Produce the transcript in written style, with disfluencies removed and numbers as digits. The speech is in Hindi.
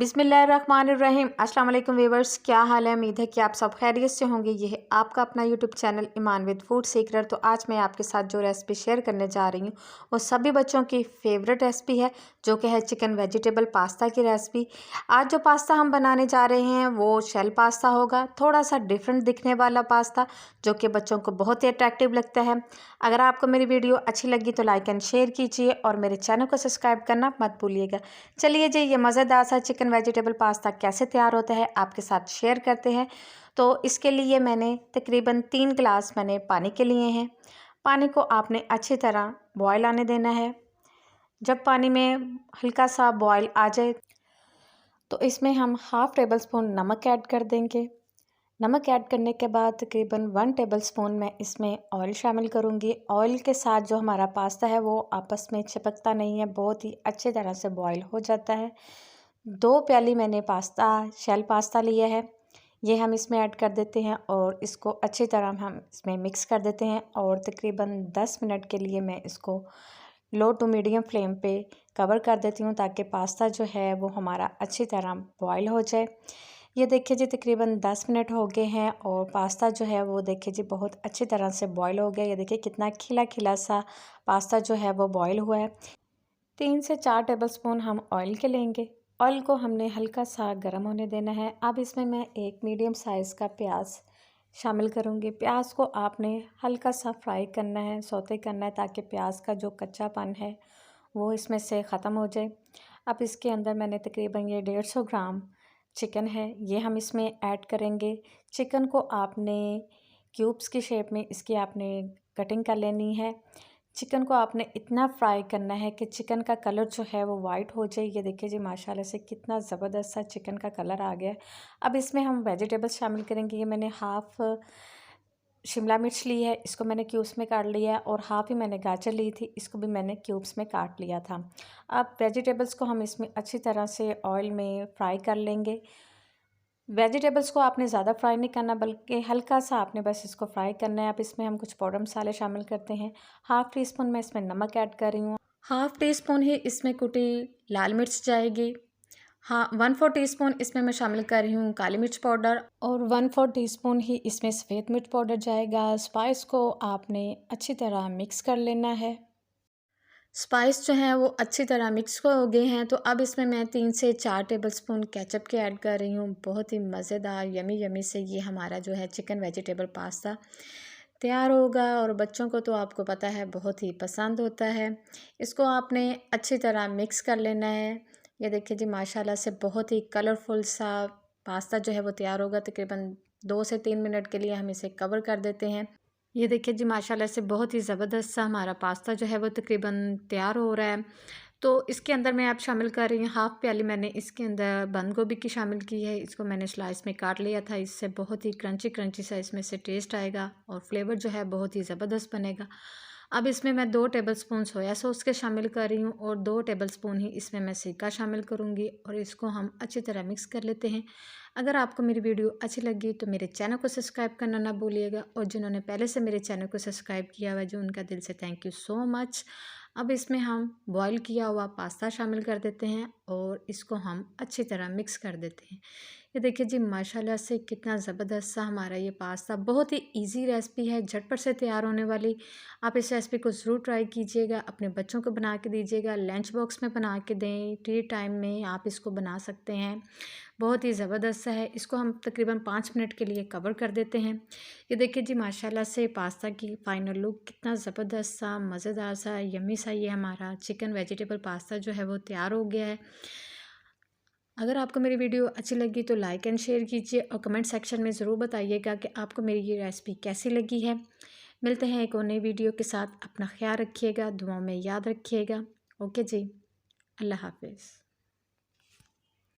बिस्मिल्लाहिर्रहमानिर्रहीम। अस्सलाम वालेकुम व्यूअर्स, क्या हाल है। उम्मीद है कि आप सब खैरियत से होंगे। ये है आपका अपना YouTube channel Iman with food secret. तो आज मैं आपके साथ जो रेसिपी शेयर करने जा रही हूँ वो सभी बच्चों की फेवरेट रेसिपी है, जो कि है चिकन वेजिटेबल पास्ता की रेसिपी। आज जो पास्ता हम बनाने जा रहे हैं वो शेल पास्ता होगा, थोड़ा सा डिफरेंट दिखने वाला पास्ता, जो कि बच्चों को बहुत ही अट्रैक्टिव लगता है। अगर आपको मेरी वीडियो अच्छी लगी तो लाइक एंड शेयर कीजिए और मेरे चैनल को सब्सक्राइब करना मत भूलिएगा। चलिए जी, ये मज़ेदार सा चिकन वेजिटेबल पास्ता कैसे तैयार होता है आपके साथ शेयर करते हैं। तो इसके लिए मैंने तकरीबन 3 गिलास मैंने पानी के लिए हैं। पानी को आपने अच्छी तरह बॉयल आने देना है। जब पानी में हल्का सा बॉयल आ जाए तो इसमें हम हाफ़ टेबल स्पून नमक ऐड कर देंगे। नमक ऐड करने के बाद तकरीबन 1 टेबल स्पून मैं इसमें ऑयल शामिल करूँगी। ऑयल के साथ जो हमारा पास्ता है वो आपस में चिपकता नहीं है, बहुत ही अच्छी तरह से बॉयल हो जाता है। 2 प्याली मैंने शेल पास्ता लिया है, ये हम इसमें ऐड कर देते हैं और इसको अच्छी तरह हम इसमें मिक्स कर देते हैं और तकरीबन 10 मिनट के लिए मैं इसको लो टू मीडियम फ्लेम पे कवर कर देती हूँ, ताकि पास्ता जो है वो हमारा अच्छी तरह बॉयल हो जाए। ये देखिए जी, तकरीबन 10 मिनट हो गए हैं और पास्ता जो है वो देखिए जी बहुत अच्छी तरह से बॉयल हो गया। ये देखिए कितना खिला खिला सा पास्ता जो है वो बॉयल हुआ है। 3 से 4 टेबलस्पून हम ऑयल के लेंगे। ऑयल को हमने हल्का सा गर्म होने देना है। अब इसमें मैं एक मीडियम साइज़ का प्याज शामिल करूँगी। प्याज को आपने हल्का सा फ्राई करना है, सौते करना है, ताकि प्याज का जो कच्चापन है वो इसमें से ख़त्म हो जाए। अब इसके अंदर मैंने तकरीबन ये 150 ग्राम चिकन है, ये हम इसमें ऐड करेंगे। चिकन को आपने क्यूब्स की शेप में इसकी आपने कटिंग कर लेनी है। चिकन को आपने इतना फ्राई करना है कि चिकन का कलर जो है वो वाइट हो जाए। ये देखिए जी, माशाल्लाह से कितना ज़बरदस्त सा चिकन का कलर आ गया है। अब इसमें हम वेजिटेबल्स शामिल करेंगे। ये मैंने हाफ़ शिमला मिर्च ली है, इसको मैंने क्यूब्स में काट लिया है, और हाफ़ ही मैंने गाजर ली थी, इसको भी मैंने क्यूब्स में काट लिया था। अब वेजिटेबल्स को हम इसमें अच्छी तरह से ऑयल में फ्राई कर लेंगे। वेजिटेबल्स को आपने ज़्यादा फ्राई नहीं करना, बल्कि हल्का सा आपने बस इसको फ्राई करना है। अब इसमें हम कुछ पाउडर मसाले शामिल करते हैं। हाफ़ टी स्पून मैं इसमें नमक ऐड कर रही हूँ। हाफ़ टी स्पून ही इसमें कुटी लाल मिर्च जाएगी। हाँ, 1/4 टीस्पून इसमें मैं शामिल कर रही हूँ काली मिर्च पाउडर, और 1/4 टीस्पून ही इसमें सफ़ेद मिर्च पाउडर जाएगा। स्पाइस को आपने अच्छी तरह मिक्स कर लेना है। स्पाइस जो हैं वो अच्छी तरह मिक्स हो गए हैं, तो अब इसमें मैं 3 से 4 टेबलस्पून केचप के ऐड कर रही हूँ। बहुत ही मज़ेदार यमी यमी से ये हमारा जो है चिकन वेजिटेबल पास्ता तैयार होगा, और बच्चों को तो आपको पता है बहुत ही पसंद होता है। इसको आपने अच्छी तरह मिक्स कर लेना है। ये देखिए जी, माशाल्लाह से बहुत ही कलरफुल सा पास्ता जो है वो तैयार होगा। तकरीबन 2 से 3 मिनट के लिए हम इसे कवर कर देते हैं। ये देखिए जी, माशाल्लाह से बहुत ही ज़बरदस्त सा हमारा पास्ता जो है वो तकरीबन तैयार हो रहा है। तो इसके अंदर मैं अब शामिल कर रही हूँ हाफ़ प्याली मैंने इसके अंदर बंद गोभी की शामिल की है। इसको मैंने स्लाइस में काट लिया था, इससे बहुत ही क्रंची क्रंची सा इसमें से टेस्ट आएगा और फ्लेवर जो है बहुत ही ज़बरदस्त बनेगा। अब इसमें मैं 2 टेबलस्पून सोया सॉस के शामिल कर रही हूँ और 2 टेबलस्पून ही इसमें मैं सिरका शामिल करूँगी, और इसको हम अच्छी तरह मिक्स कर लेते हैं। अगर आपको मेरी वीडियो अच्छी लगी तो मेरे चैनल को सब्सक्राइब करना ना भूलिएगा, और जिन्होंने पहले से मेरे चैनल को सब्सक्राइब किया हुआ है, जो उनका दिल से थैंक यू सो मच। अब इसमें हम बॉईल किया हुआ पास्ता शामिल कर देते हैं और इसको हम अच्छी तरह मिक्स कर देते हैं। ये देखिए जी, माशाल्लाह से कितना ज़बरदस्त सा हमारा ये पास्ता, बहुत ही इजी रेसिपी है, झटपट से तैयार होने वाली। आप इस रेसिपी को ज़रूर ट्राई कीजिएगा, अपने बच्चों को बना के दीजिएगा, लंच बॉक्स में बना के दें, टी टाइम में आप इसको बना सकते हैं। बहुत ही ज़बरदस्त सा है। इसको हम तकरीबन 5 मिनट के लिए कवर कर देते हैं। ये देखिए जी, माशाल्लाह से पास्ता की फ़ाइनल लुक कितना ज़बरदस्त सा, मज़ेदार सा, यम्मी सा ये हमारा चिकन वेजिटेबल पास्ता जो है वो तैयार हो गया है। अगर आपको मेरी वीडियो अच्छी लगी तो लाइक एंड शेयर कीजिए, और कमेंट सेक्शन में ज़रूर बताइएगा कि आपको मेरी ये रेसिपी कैसी लगी है। मिलते हैं एक और नई वीडियो के साथ। अपना ख्याल रखिएगा, दुआओं में याद रखिएगा। ओके जी, अल्लाह हाफ़िज़।